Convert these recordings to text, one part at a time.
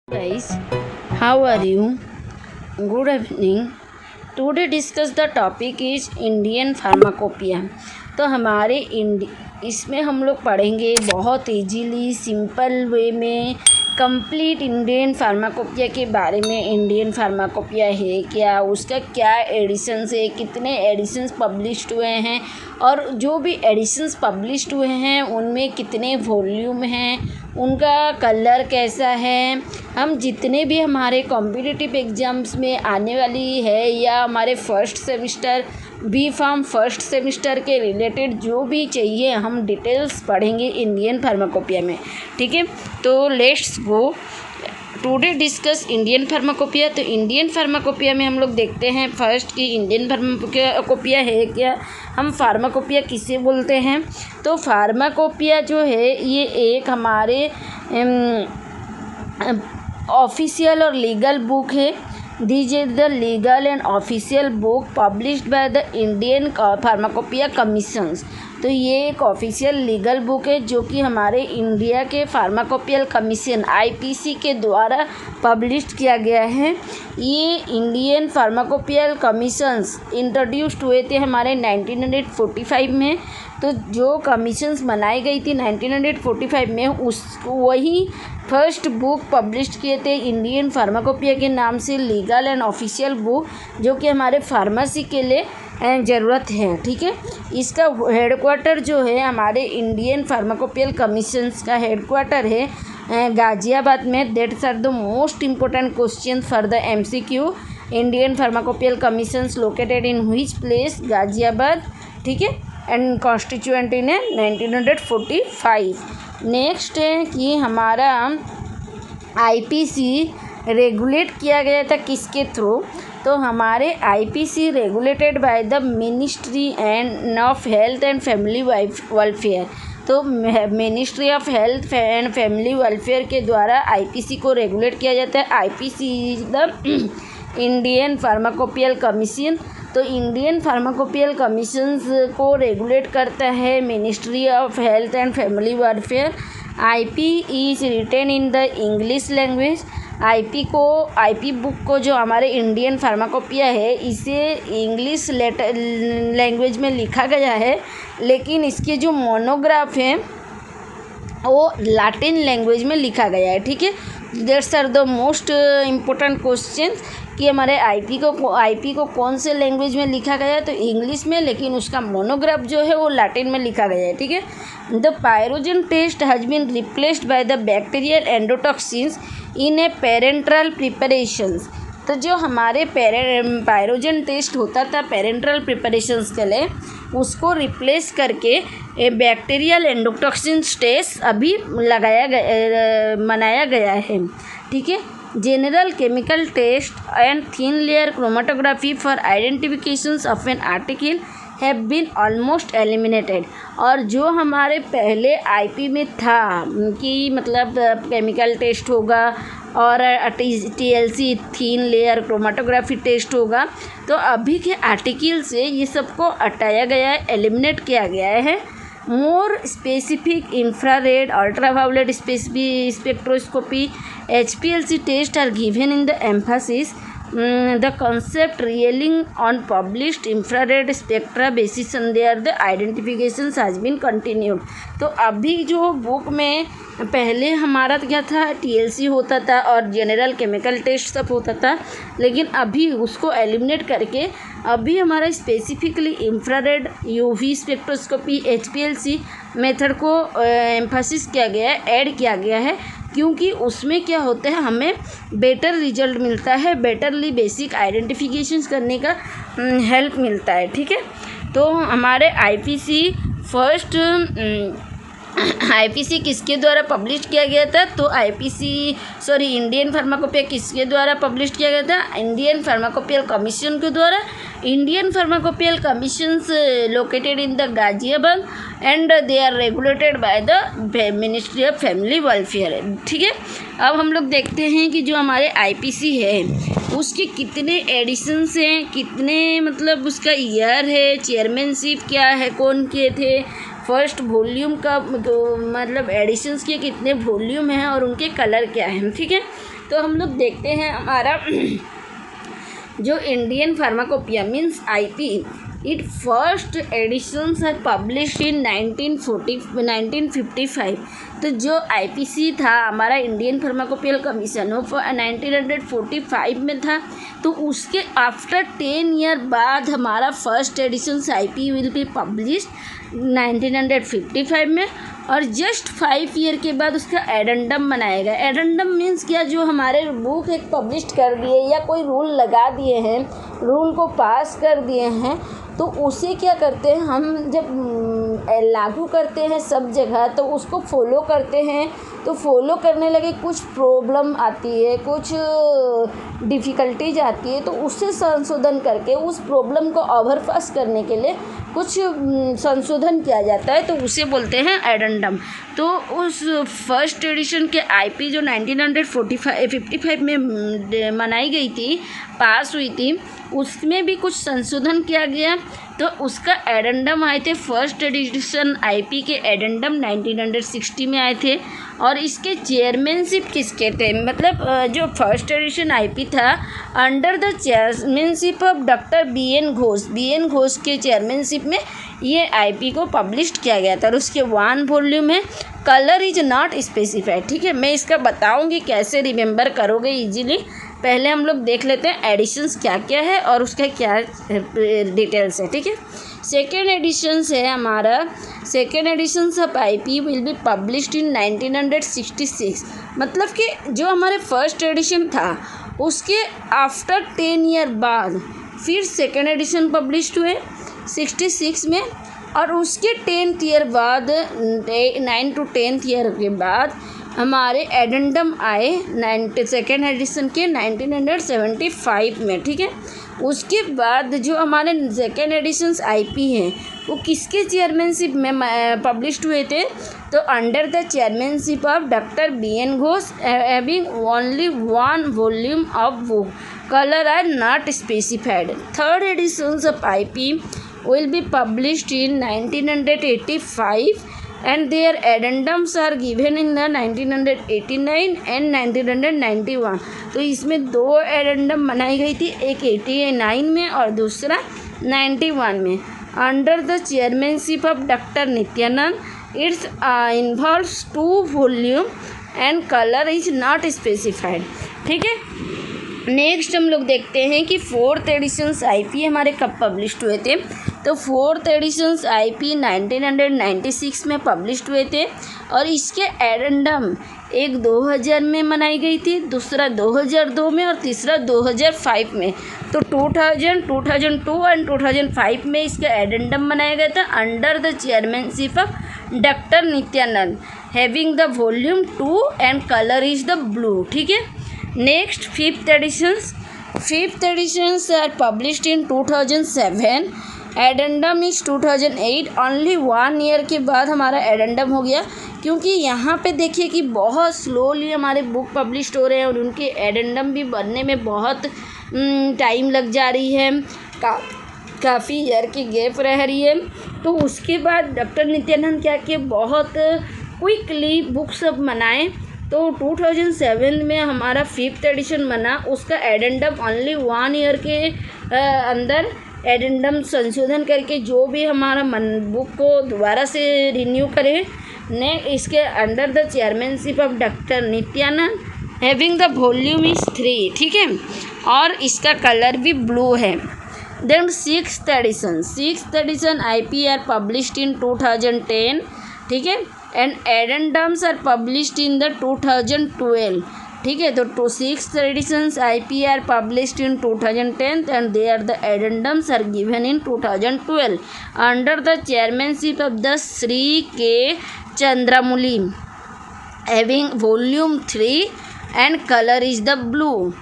Guys, how are you? Good evening. Today discuss the topic is Indian Pharmacopoeia. तो हमारे इसमें हम लोग पढ़ेंगे बहुत इजीली सिंपल वे में कंप्लीट इंडियन फार्माकोपिया के बारे में। इंडियन फार्माकोपिया है क्या, उसका क्या एडिशंस है, कितने एडिशंस पब्लिश्ड हुए हैं और जो भी एडिशंस पब्लिश्ड हुए हैं उनमें कितने वॉल्यूम हैं, उनका कलर कैसा है। हम जितने भी हमारे कॉम्पिटिटिव एग्ज़ाम्स में आने वाली है या हमारे first semester B.Pharm first semester के रिलेटेड जो भी चाहिए हम डिटेल्स पढ़ेंगे इंडियन फार्माकोपिया में। ठीक है, तो let's go today discuss Indian pharmacopoeia. तो इंडियन फार्माकोपिया में हम लोग देखते हैं फर्स्ट कि इंडियन फार्माकोपिया है क्या, हम फार्माकोपिया किसे बोलते हैं। तो फार्माकोपिया जो है ये एक हमारे ऑफिशियल और लीगल बुक है। This is the legal and official book published by the Indian pharmacopoeia commissions. तो ये एक ऑफिशियल लीगल बुक है जो कि हमारे इंडिया के फार्माकोपियल कमीशन IPC के द्वारा पब्लिश किया गया है। ये इंडियन फार्माकोपियल कमीशंस इंट्रोड्यूस्ड हुए थे हमारे 1945 में। तो जो कमीशंस बनाई गई थी 1945 में वही फर्स्ट बुक पब्लिश किए थे इंडियन फार्माकोपिया के नाम से, लीगल एंड ऑफिशियल बुक जो कि हमारे फार्मेसी के लिए ज़रूरत है। ठीक है, इसका हेडक्वार्टर जो है हमारे इंडियन फार्माकोपियल कमीशंस का हेडक्वार्टर है गाज़ियाबाद में। That's are the most important question for the MCQ। Indian pharmacopoeial commissions located in which place, Ghaziabad. ठीक है, एंड कॉन्स्टिट्यूएंट इन 1945। नेक्स्ट है कि हमारा IPC रेगुलेट किया गया था किसके थ्रू। तो हमारे IPC regulated by the ministry and of health and family welfare. तो ministry of health and family welfare के द्वारा IPC को रेगुलेट किया जाता है। IPC is the Indian pharmacopoeial commission. तो इंडियन फार्माकोपियल कमीशंस को रेगुलेट करता है ministry of health and family welfare. IP is written in the English language. IP book को जो हमारे इंडियन फार्माकोपिया है इसे इंग्लिश लैंग्वेज में लिखा गया है, लेकिन इसके जो मोनोग्राफ हैं वो लैटिन लैंग्वेज में लिखा गया है। ठीक है, that's are the most important question कि हमारे IP को कौन से लैंग्वेज में लिखा गया है। तो इंग्लिश में, लेकिन उसका मोनोग्राफ जो है वो लैटिन में लिखा गया है। ठीक है, the pyrogen test has been replaced by the bacterial endotoxins in a parenteral preparations. तो जो हमारे पायरोजन टेस्ट होता था पेरेंट्रल प्रिपरेशंस के लिए, उसको रिप्लेस करके ए बैक्टीरियल एंडोटॉक्सिन टेस्ट अभी मनाया गया है। ठीक है, general chemical test and thin layer chromatography for identifications of an article have been almost eliminated. और जो हमारे पहले IP में था कि मतलब केमिकल टेस्ट होगा और TLC thin layer chromatography test होगा, तो अभी के आर्टिकल से ये सबको हटाया गया है, एलिमिनेट किया गया है। More specific infrared ultraviolet spectroscopy HPLC test are given in the emphasis the concept relying on published infrared spectra basis and there the identifications has been continued। तो अभी जो बुक में पहले हमारा क्या था TLC होता था और जनरल केमिकल टेस्ट सब होता था, लेकिन अभी उसको एलिमिनेट करके अभी हमारा specifically infrared UV spectroscopy HPLC method को एम्फासिस किया गया है, ऐड किया गया है, क्योंकि उसमें क्या होता है हमें बेटर रिजल्ट मिलता है, बेटरली बेसिक आइडेंटिफिकेशंस करने का हेल्प मिलता है। ठीक है, तो हमारे IPC किसके द्वारा पब्लिश किया गया था। तो इंडियन फार्माकोपिया किसके द्वारा पब्लिश किया गया था, इंडियन फार्माकोपियल कमीशन के द्वारा। Indian pharmacopoeial commissions located in the Ghaziabad and they are regulated by the ministry of family welfare. ठीक है, अब हम लोग देखते हैं कि जो हमारे IPC है उसके कितने एडिशंस हैं, कितने मतलब उसका ईयर है, चेयरमैनशिप क्या है, कौन किए थे, फर्स्ट वॉल्यूम का मतलब एडिशंस के कितने वॉल्यूम हैं और उनके कलर क्या हैं। ठीक है, तो हम लोग देखते हैं हमारा जो Indian pharmacopoeia means IP, it first editions are published in 1955। तो जो आईपीसी था हमारा इंडियन फार्माकोपियल कमीशन वो 1945 में था। तो उसके आफ्टर 10 ईयर बाद हमारा first editions IP will be published 1955 में, और जस्ट 5 ईयर के बाद उसका एडेंडम बनाएगा। एडेंडम मीन्स क्या, जो हमारे बुक एक पब्लिश कर दिए या कोई रूल लगा दिए हैं, रूल को पास कर दिए हैं, तो उसे क्या करते हैं हम, जब लागू करते हैं सब जगह तो उसको फॉलो करते हैं। तो फॉलो करने लगे कुछ प्रॉब्लम आती है, कुछ डिफ़िकल्टीज आती है, तो उससे संशोधन करके उस प्रॉब्लम को ओवरपास करने के लिए कुछ संशोधन किया जाता है, तो उसे बोलते हैं एडेंडम। तो उस फर्स्ट एडिशन के आईपी जो 1955 में मनाई गई थी, पास हुई थी, उसमें भी कुछ संशोधन किया गया, तो उसका एडेंडम आए थे। फर्स्ट एडिशन आईपी के एडेंडम 1960 में आए थे, और इसके चेयरमैनशिप किसके थे, मतलब जो फर्स्ट एडिशन आईपी था under the chairmanship of doctor B N. Ghosh के चेयरमैनशिप में ये आईपी को पब्लिश किया गया था, और उसके 1 वॉल्यूम है। Colour is not specified. ठीक है, मैं इसका बताऊंगी कैसे रिमेंबर करोगे इजीली। पहले हम लोग देख लेते हैं एडिशंस क्या क्या है और उसका क्या डिटेल्स है। ठीक है, सेकेंड एडिशंस है हमारा, second editions of IP will be published in 1966। मतलब कि जो हमारे फर्स्ट एडिशन था उसके आफ्टर 10 ईयर बाद फिर सेकेंड एडिशन पब्लिश्ड हुए 66 में, और उसके 10th ईयर बाद 9 to 10th ईयर के बाद हमारे एडेंडम आए सेकेंड एडिशन के 1975 में। ठीक है, उसके बाद जो हमारे सेकेंड एडिशंस आईपी हैं वो किसके चेयरमैनशिप में पब्लिश्ड हुए थे, तो under the chairmanship of doctor B N. Ghosh, having only 1 volume of book, colour are not specified. Third editions of IP will be published in 1985 and their addendums are given in the 1989 and 1991। तो इसमें 2 addendum बनाई गई थी, एक 89 में और दूसरा 91 में, under the chairmanship of doctor Nityanand. It's involves 2 volume and colour is not specified. ठीक है, नेक्स्ट हम लोग देखते हैं कि फोर्थ एडिशंस आईपी हमारे कब पब्लिश्ड हुए थे। तो फोर्थ एडिशंस आईपी 1996 में पब्लिश्ड हुए थे, और इसके एडेंडम एक 2000 में मनाई गई थी, दूसरा 2002 में और तीसरा 2005 में। तो 2000, 2002 एंड 2005 में इसका एडेंडम बनाया गया था under the chairmanship of doctor Nityanand, having the volume 2 and colour is the blue. ठीक है, next fifth editions are published in 2007, addendum is 2008। Only 1 year के बाद हमारा एडेंडम हो गया, क्योंकि यहाँ पे देखिए कि बहुत स्लोली हमारे बुक पब्लिश्ड हो रहे हैं और उनके एडेंडम भी बनने में बहुत टाइम लग जा रही है, काफ़ी ईयर की गैप रह रही है। तो उसके बाद डॉक्टर नित्यानंद क्या कि बहुत क्विकली बुक्स अब बनाए, तो 2007 में हमारा 5th एडिशन बना, उसका एडेंडम ओनली 1 ईयर के अंदर एडेंडम संशोधन करके जो भी हमारा बुक को दोबारा से रिन्यू करें ने, इसके under the chairmanship of doctor Nityanand, having the volume is 3। ठीक है, और इसका कलर भी ब्लू है। Then sixth edition IP are published in 2010। ठीक है, and addendums are published in the 2012। ठीक है, तो 6th editions IP are published in 2010 and they are the addendums are given in 2012 under the chairmanship of the Shri K Chandramouli, having volume 3 and colour is the blue.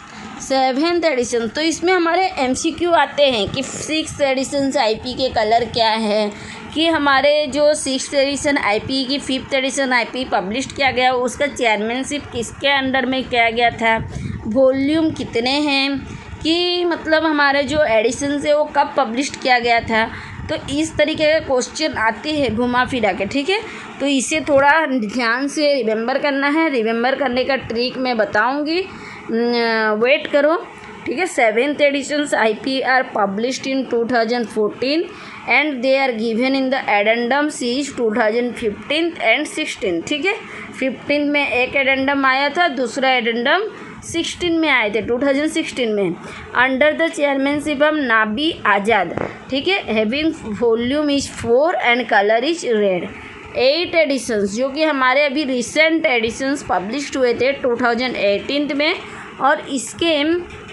7th edition, तो इसमें हमारे MCQ आते हैं कि 6th editions IP के colour क्या है, कि हमारे जो 6th एडिशन आईपी की 5th एडिशन आईपी पब्लिश किया गया उसका चेयरमैनशिप किसके अंडर में किया गया था, वॉल्यूम कितने हैं, कि मतलब हमारे जो एडिशन है वो कब पब्लिश किया गया था। तो इस तरीके का क्वेश्चन आते हैं घुमा फिरा के। ठीक है, तो इसे थोड़ा ध्यान से रिमेंबर करना है। रिमेंबर करने का ट्रिक मैं बताऊंगी। वेट करो, ठीक है। 7th editions IP are published in 2014 and they are given in the addendum series 2015 and 16, ठीक है। 15 में एक एडेंडम आया था, दूसरा एडेंडम 16 में आए थे, 2016 में, under the chairmanship of Nabi Azad, ठीक है। Having volume is 4 and colour is red. 8 editions जो कि हमारे अभी रिसेंट एडिशंस पब्लिश्ड हुए थे 2018 में, और इसके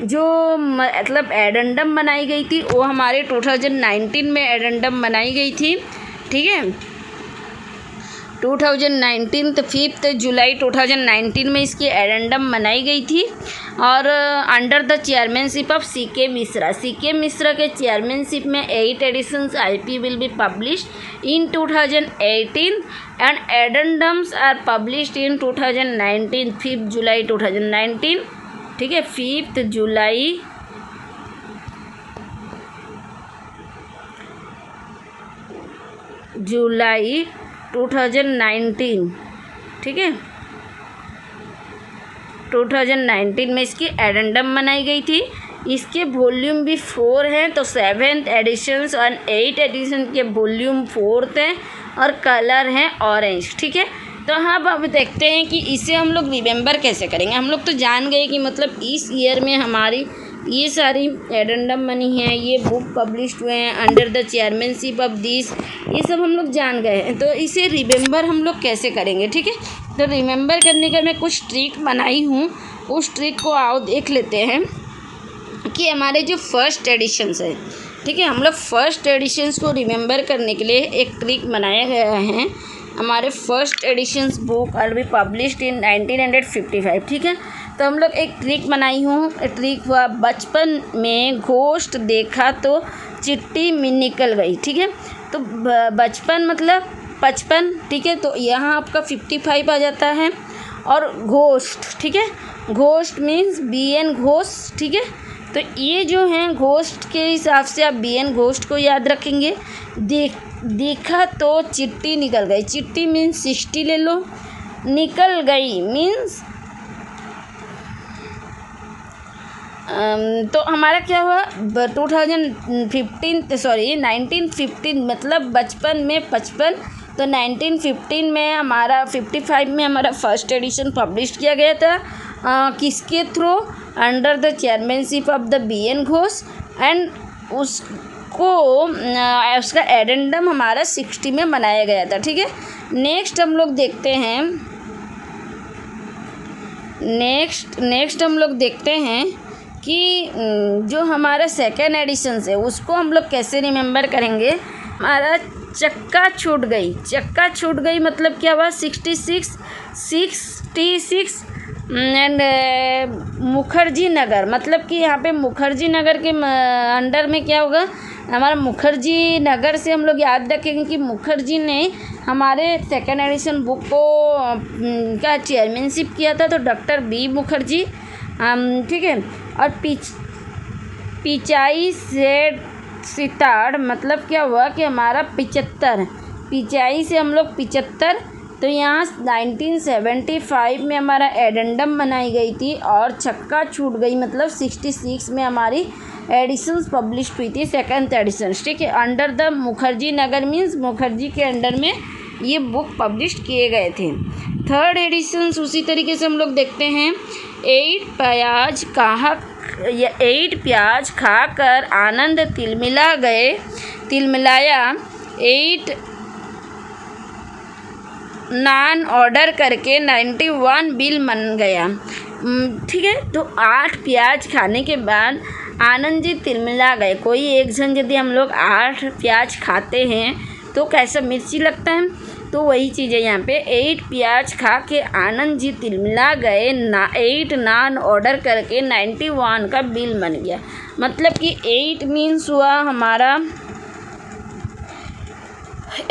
जो मतलब एडेंडम बनाई गई थी वो हमारे 2019 में एडेंडम बनाई गई थी, ठीक है। 2019 5 जुलाई 2019 में इसकी एडेंडम बनाई गई थी, और under the chairmanship of CK Mishra. CK Mishra के चेयरमैनशिप में 8 editions IP will be published in 2018 and addendums are published in 2019 5 जुलाई 2019, ठीक है। 5 जुलाई जुलाई 2019, ठीक है। 2019 में इसकी एडेंडम बनाई गई थी। इसके वॉल्यूम भी 4 हैं, तो 7th एडिशंस और 8 एडिशन के वॉल्यूम 4 हैं और कलर हैं ऑरेंज, ठीक है। तो हाँ, अब देखते हैं कि इसे हम लोग रिमेंबर कैसे करेंगे। हम लोग तो जान गए कि मतलब इस ईयर में हमारी ये सारी एडेंडम बनी है, ये बुक पब्लिश्ड हुए हैं under the chairmanship of this, ये सब हम लोग जान गए हैं। तो इसे रिमेंबर हम लोग कैसे करेंगे, ठीक है। तो रिमेंबर करने का मैं कुछ ट्रिक बनाई हूँ, उस ट्रिक को आओ देख लेते हैं कि हमारे जो फर्स्ट एडिशंस है, ठीक है, हम लोग फर्स्ट एडिशंस को रिमेंबर करने के लिए एक ट्रिक बनाया गया है। हमारे first editions book are be published in 1955, ठीक है। तो हम लोग एक ट्रिक बनाई हूँ, ट्रिक हुआ बचपन में घोस्ट देखा तो चिट्ठी में निकल गई, ठीक है। तो बचपन मतलब 55, ठीक है। तो यहाँ आपका 55 आ जाता है, और घोस्ट, ठीक है, घोस्ट मीन्स BN घोस्ट, ठीक है। तो ये जो हैं घोस्ट के हिसाब से आप BN घोस्ट को याद रखेंगे। देखा तो चिट्ठी निकल गई, चिट्ठी मीन्स 60 ले लो, निकल गई मीन्स तो हमारा क्या हुआ 1915 मतलब बचपन में 55, तो 1915 में हमारा 55 में हमारा फर्स्ट एडिशन पब्लिश किया गया था, किसके through, under the chairmanship of the BN Ghosh, and उसका एडेंडम हमारा 60 में बनाया गया था, ठीक है। नेक्स्ट हम लोग देखते हैं कि जो हमारा सेकेंड एडिशन है उसको हम लोग कैसे रिमेंबर करेंगे। हमारा चक्का छूट गई मतलब क्या हुआ 66 एंड मुखर्जी नगर, मतलब कि यहाँ पे मुखर्जी नगर के अंडर में क्या होगा, हमारा मुखर्जी नगर से हम लोग याद रखेंगे कि मुखर्जी ने हमारे सेकेंड एडिशन बुक को का चेयरमैनशिप किया था, तो डॉक्टर B मुखर्जी, ठीक है। और पिचाई से सितार मतलब क्या हुआ कि हमारा 75, पिचाई से हम लोग 75, तो यहाँ 1975 में हमारा एडेंडम बनाई गई थी, और छक्का छूट गई मतलब 66 में हमारी एडिशंस पब्लिश हुई थी, सेकंड एडिशन, ठीक है। Under the Mukherjee Nagar means Mukherjee के अंडर में ये बुक पब्लिश किए गए थे। थर्ड एडिशंस उसी तरीके से हम लोग देखते हैं। 8 प्याज खाकर आनंद तिलमिलाया 8 नान ऑर्डर करके 91 बिल बन गया, ठीक है। तो 8 प्याज खाने के बाद आनंद जी तिलमिला गए। कोई एक जन यदि हम लोग 8 प्याज खाते हैं तो कैसा मिर्ची लगता है, तो वही चीज़ है यहाँ पे। 8 प्याज खा के आनंद जी तिलमिला गए, 8 नान ऑर्डर करके 91 का बिल बन गया, मतलब कि 8 मीन्स हुआ हमारा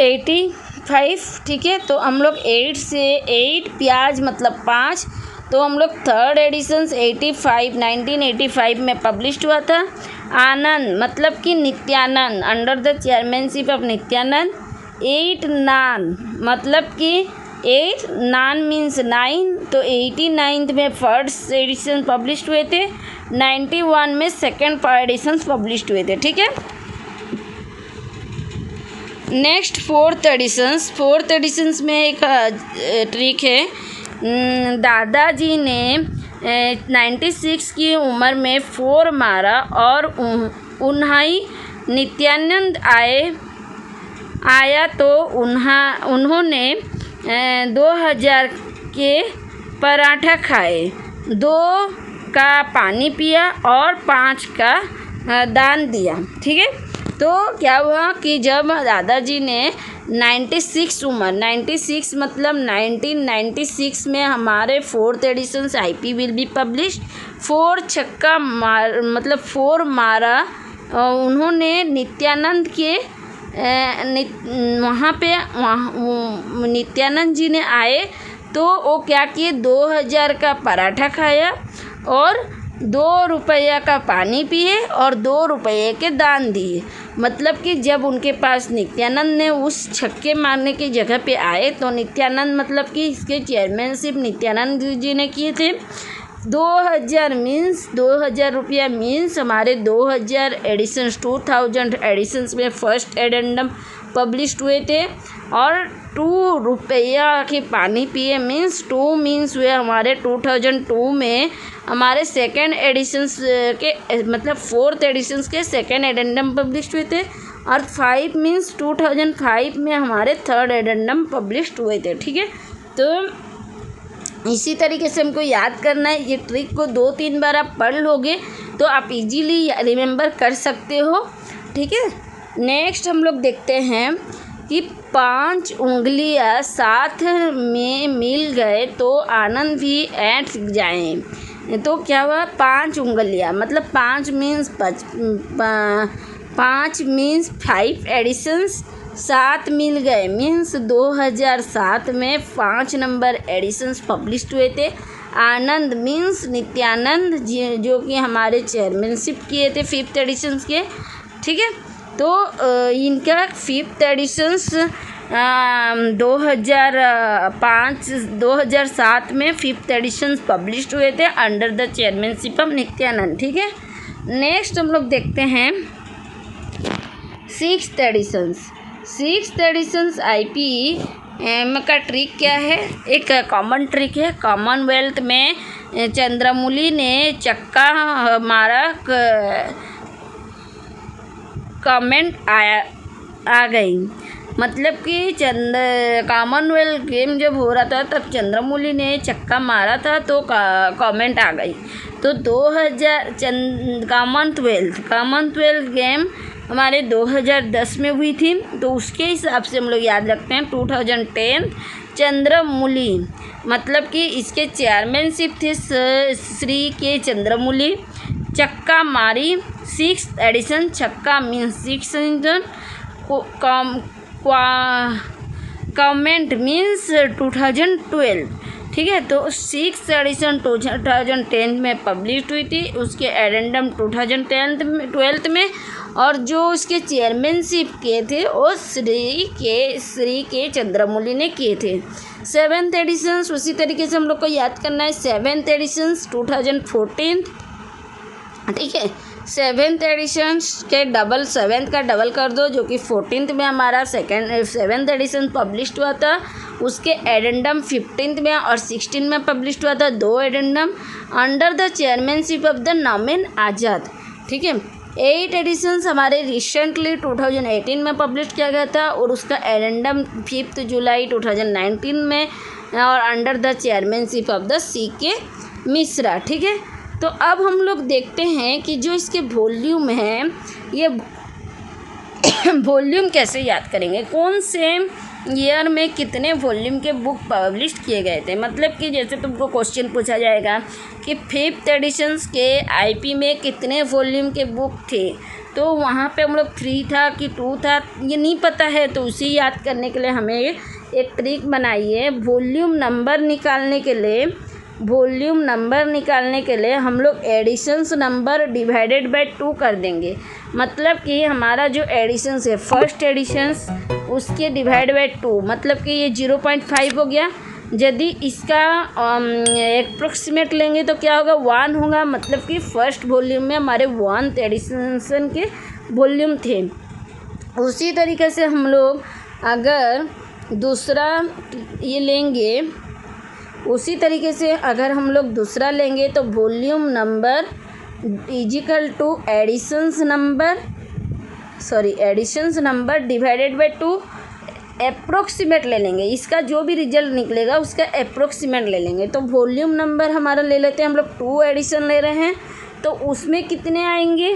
85, ठीक है। तो हम लोग 8 से 8 प्याज मतलब 5, तो हम लोग थर्ड एडिशन 1985 में पब्लिश्ड हुआ था। आनंद मतलब कि Nityanand, under the chairmanship of Nityanand. 8 नान मतलब कि 8 नान मीन्स 9, तो 89 में फर्स्ट एडिशन पब्लिश हुए थे, 91 में सेकेंड एडिशन पब्लिश हुए थे। ठीक है, नेक्स्ट फोर्थ एडिशंस में एक ट्रिक है। दादाजी ने 96 की उम्र में 4 मारा और उन्हाई नित्यानंद आया तो उन्होंने 2000 के पराठा खाए, 2 का पानी पिया और 5 का दान दिया। ठीक है, तो क्या हुआ कि जब दादाजी ने 96 मतलब 1996 में हमारे fourth edition IP will be publish, 4 छक्का मतलब 4 मारा, उन्होंने नित्यानंद के वहाँ पे नित्यानंद जी ने आए तो वो क्या किए, 2000 का पराठा खाया और 2 रुपया का पानी पिए और 2 रुपये के दान दिए। मतलब कि जब उनके पास नित्यानंद ने उस छक्के मारने की जगह पे आए तो नित्यानंद मतलब कि इसके चेयरमैनशिप नित्यानंद जी ने किए थे। 2000 रुपया मीन्स हमारे 2000 एडिशंस 2000 एडिशंस में फर्स्ट एडेंडम पब्लिश हुए थे और 2 रुपया के पानी पिए मीन्स 2 मीन्स हुए हमारे 2002 में हमारे सेकेंड एडिशंस के मतलब फोर्थ एडिशंस के सेकेंड एडेंडम पब्लिश हुए थे और 5 मीन्स 2005 में हमारे थर्ड एडेंडम पब्लिश हुए थे। ठीक है, तो इसी तरीके से हमको याद करना है। ये ट्रिक को 2-3 बार आप पढ़ लोगे तो आप इजीली रिमेंबर कर सकते हो। ठीक है, नेक्स्ट हम लोग देखते हैं कि 5 उंगलियां साथ में मिल गए तो आनंद भी ऐंठ जाएं। तो क्या हुआ, 5 उंगलियां मतलब 5 मीन्स 5 एडिशंस, 7 मिल गए मीन्स 2007 में 5 नंबर एडिशंस पब्लिश हुए थे। आनंद मीन्स नित्यानंद जो कि हमारे चेयरमैनशिप किए थे 5th एडिशंस के। ठीक है, तो इनका 5th एडिशंस 2007 में 5th एडिशंस पब्लिश हुए थे under the chairmanship of Nityanand. ठीक है, नेक्स्ट हम लोग देखते हैं 6th एडिशंस IP का ट्रिक क्या है। एक कॉमन ट्रिक है। कॉमनवेल्थ में चंद्रमौली ने चक्का मारा, कमेंट आ गई। मतलब कि कॉमनवेल्थ गेम जब हो रहा था तब चंद्रमौली ने चक्का मारा था तो कमेंट आ गई। तो 2000 कॉमनवेल्थ गेम हमारे 2010 में हुई थी, तो उसके हिसाब से हम लोग याद रखते हैं 2010 चंद्रमौली मतलब कि इसके चेयरमैनशिप थे श्री के चंद्रमौली। चक्का मारी 6th एडिशन, छक्का मीन्स 6 एडिशन, कमेंट मीन्स 2012। ठीक है, तो 6th एडिशन 2010 में पब्लिश हुई थी, उसके एडेंडम 2012 में और जो उसके चेयरमैनशिप किए थे वो श्री के चंद्रमौली ने किए थे। 7th एडिशंस उसी तरीके से हम लोग को याद करना है। 7th editions 2014। ठीक है, 7th एडिशंस के 7th का डबल कर दो जो कि 14th में हमारा 7th एडिशन पब्लिश हुआ था। उसके एडेंडम 15th में और 16 में पब्लिश हुआ था, 2 addendum under the chairmanship of the नौमिन आज़ाद। ठीक है, 8 एडिशंस हमारे रिसेंटली 2018 में पब्लिश किया गया था और उसका एडेंडम 5 जुलाई 2019 में और under the chairmanship of the CK Mishra. ठीक है, तो अब हम लोग देखते हैं कि जो इसके वॉल्यूम हैं, ये वॉल्यूम कैसे याद करेंगे, कौन से ईयर में कितने वॉल्यूम के बुक पब्लिश किए गए थे। मतलब कि जैसे तुमको क्वेश्चन पूछा जाएगा कि 5th एडिशंस के IP में कितने वॉल्यूम के बुक थे, तो वहाँ पे हम लोग 3 था कि 2 था ये नहीं पता है, तो उसी याद करने के लिए हमें एक ट्रिक बनाइए। वॉल्यूम नंबर निकालने के लिए वॉल्यूम नंबर निकालने के लिए हम लोग एडिशंस नंबर डिवाइडेड बाय 2 कर देंगे। मतलब कि हमारा जो एडिशंस है फर्स्ट एडिशंस उसके डिवाइड बाय 2, मतलब कि ये 0.5 हो गया। यदि इसका अप्रोक्सीमेट लेंगे तो क्या होगा 1 होगा, मतलब कि फर्स्ट वॉल्यूम में हमारे 1 एडिशन के वॉल्यूम थे। उसी तरीके से हम लोग अगर दूसरा ये लेंगे, उसी तरीके से अगर हम लोग दूसरा लेंगे तो volume number is equal to editions number divided by 2 approximate ले लेंगे। इसका जो भी रिजल्ट निकलेगा उसका अप्रोक्सीमेट ले लेंगे। तो वॉल्यूम नंबर हमारा ले लेते हैं हम लोग 2 एडिशन ले रहे हैं तो उसमें कितने आएंगे,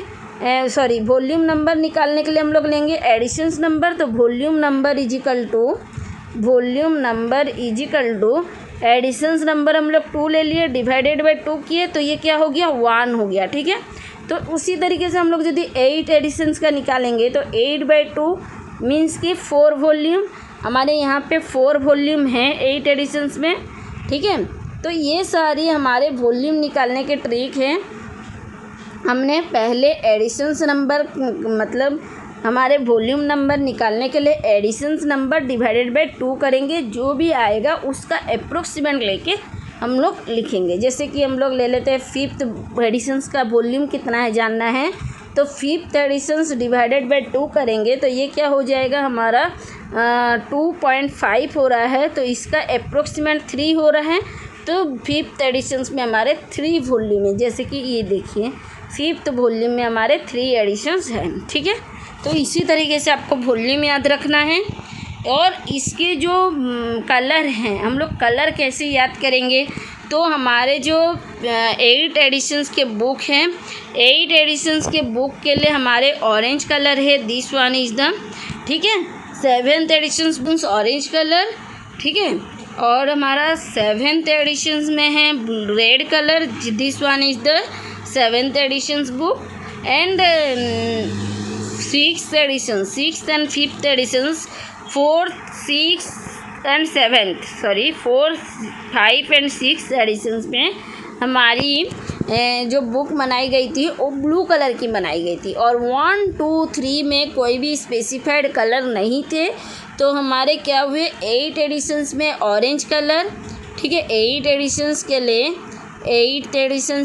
वॉल्यूम नंबर निकालने के लिए हम लोग लेंगे एडिशंस नंबर। तो volume number is equal to editions number हम लोग 2 ले लिए, डिवाइडेड बाय 2 किए तो ये क्या हो गया 1 हो गया। ठीक है, तो उसी तरीके से हम लोग यदि 8 एडिशंस का निकालेंगे तो 8/2 मीन्स कि 4 वॉल्यूम, हमारे यहाँ पे 4 वॉल्यूम हैं 8 एडिशंस में। ठीक है, तो ये सारी हमारे वॉल्यूम निकालने के ट्रिक हैं। हमने पहले एडिशंस नंबर मतलब हमारे वॉल्यूम नंबर निकालने के लिए एडिशंस नंबर डिवाइडेड बाय 2 करेंगे, जो भी आएगा उसका अप्रोक्सीमेट लेके हम लोग लिखेंगे। जैसे कि हम लोग ले लेते हैं 5th एडिशंस का वॉल्यूम कितना है जानना है, तो 5th एडिशंस डिवाइडेड बाय 2 करेंगे तो ये क्या हो जाएगा हमारा 2.5 हो रहा है, तो इसका अप्रोक्सीमेट 3 हो रहा है। तो 5th एडिशंस में हमारे 3 वॉल्यूम है, जैसे कि ये देखिए 5th वॉल्यूम में हमारे 3 एडिशंस हैं। ठीक है, तो इसी तरीके से आपको वॉल्यूम याद रखना है। और इसके जो कलर हैं, हम लोग कलर कैसे याद करेंगे, तो हमारे जो 8 एडिशंस के बुक हैं, 8 एडिशंस के बुक के लिए हमारे ऑरेंज कलर है, दिस वन इज़ द, ठीक है। 7th editions books orange colour, ठीक है। और हमारा 7th एडिशंस में है red colour, this one is the 7th editions book. And 6th edition, 6th and 5th editions, 4th, 6th and 7th, 4, 5 and 6 editions में हमारी जो बुक बनाई गई थी वो ब्लू कलर की बनाई गई थी। और 1, 2, 3 में कोई भी स्पेसिफाइड कलर नहीं थे, तो हमारे क्या हुए 8 एडिशंस में ऑरेंज कलर, ठीक है। 8th एडिशंस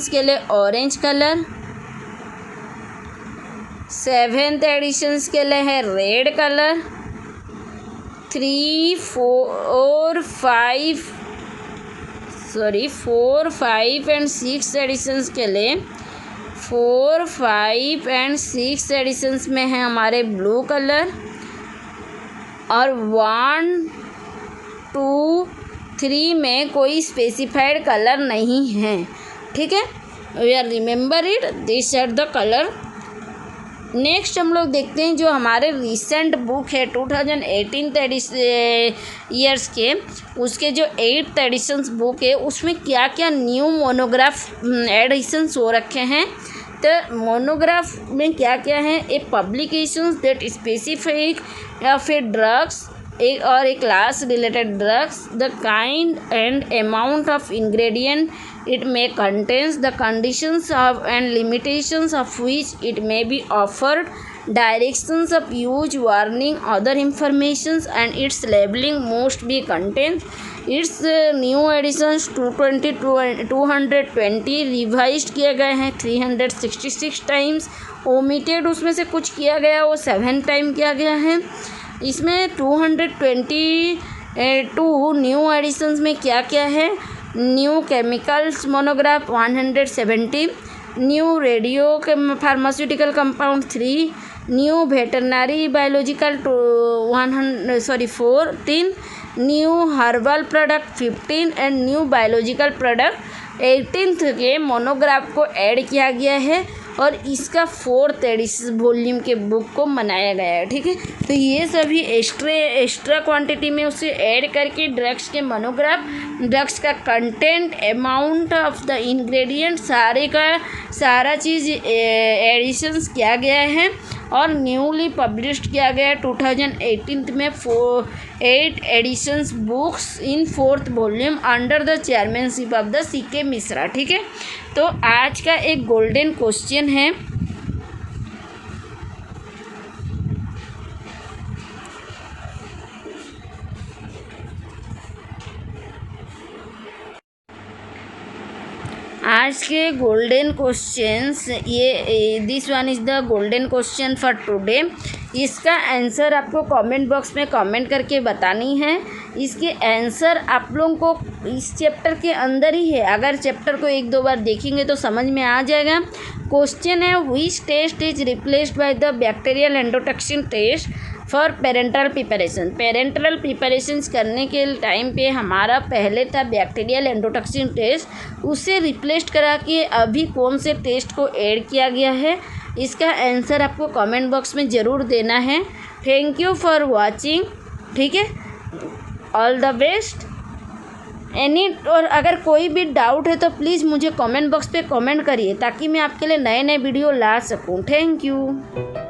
के लिए ऑरेंज कलर, 7th एडिशंस के लिए है रेड कलर, 3, 4, 5 and 6 एडिशंस के लिए 4, 5 and 6 एडिशंस में है हमारे ब्लू कलर। और 1, 2, 3 में कोई स्पेसिफाइड कलर नहीं है, ठीक है। We are remember it, this are the colour. Next हम लोग देखते हैं जो हमारे रिसेंट बुक है 2018 ईयर्स के, उसके जो 8th एडिशंस बुक है उसमें क्या क्या न्यू मोनोग्राफ एडिशंस हो रखे हैं। तो मोनोग्राफ में क्या क्या है, a publications that specific of a drugs और a class related drugs, the kind and amount of ingredient it may contains, the conditions of and limitations of which it may be offered, directions of use, warning, other informations and its labeling must be contained. Its new editions 220 revised किए गए हैं 366 times. Omitted उसमें से कुछ किया गया वो 7 time किया गया है। इसमें 222 न्यू एडिशंस में क्या क्या है, new chemicals monograph 170, new radio pharmaceutical compound 3, new veterinary biological 14, new herbal product 15 and new biological product 18th के मोनोग्राफ को ऐड किया गया है। और इसका 4th एडिशन वॉल्यूम के बुक को बनाया गया है, ठीक है। तो ये सभी एक्स्ट्रा क्वांटिटी में उसे ऐड करके ड्रग्स के मोनोग्राफ, ड्रग्स का content, amount of the ingredient, सारा चीज़ एडिशंस किया गया है। और न्यूली पब्लिश्ड किया गया 2018 में 8 editions books in 4th volume under the chairmanship of the CK Mishra. ठीक है, तो आज का एक गोल्डन क्वेश्चन है, आज के गोल्डन क्वेश्चंस ये this one is the golden question for today. इसका आंसर आपको कमेंट बॉक्स में कमेंट करके बतानी है। इसके आंसर आप लोगों को इस चैप्टर के अंदर ही है, अगर चैप्टर को 1-2 बार देखेंगे तो समझ में आ जाएगा। क्वेश्चन है which test is replaced by the bacterial endotoxin test for parenteral preparation. Parenteral preparations करने के टाइम पे हमारा पहले था बैक्टीरियल एंडोटॉक्सिन टेस्ट, उससे रिप्लेस करा के अभी कौन से टेस्ट को ऐड किया गया है, इसका आंसर आपको कमेंट बॉक्स में ज़रूर देना है। Thank you for watching. ठीक है, ऑल द बेस्ट। और अगर कोई भी डाउट है तो प्लीज़ मुझे कमेंट बॉक्स पे कमेंट करिए ताकि मैं आपके लिए नए नए वीडियो ला सकूं। Thank you.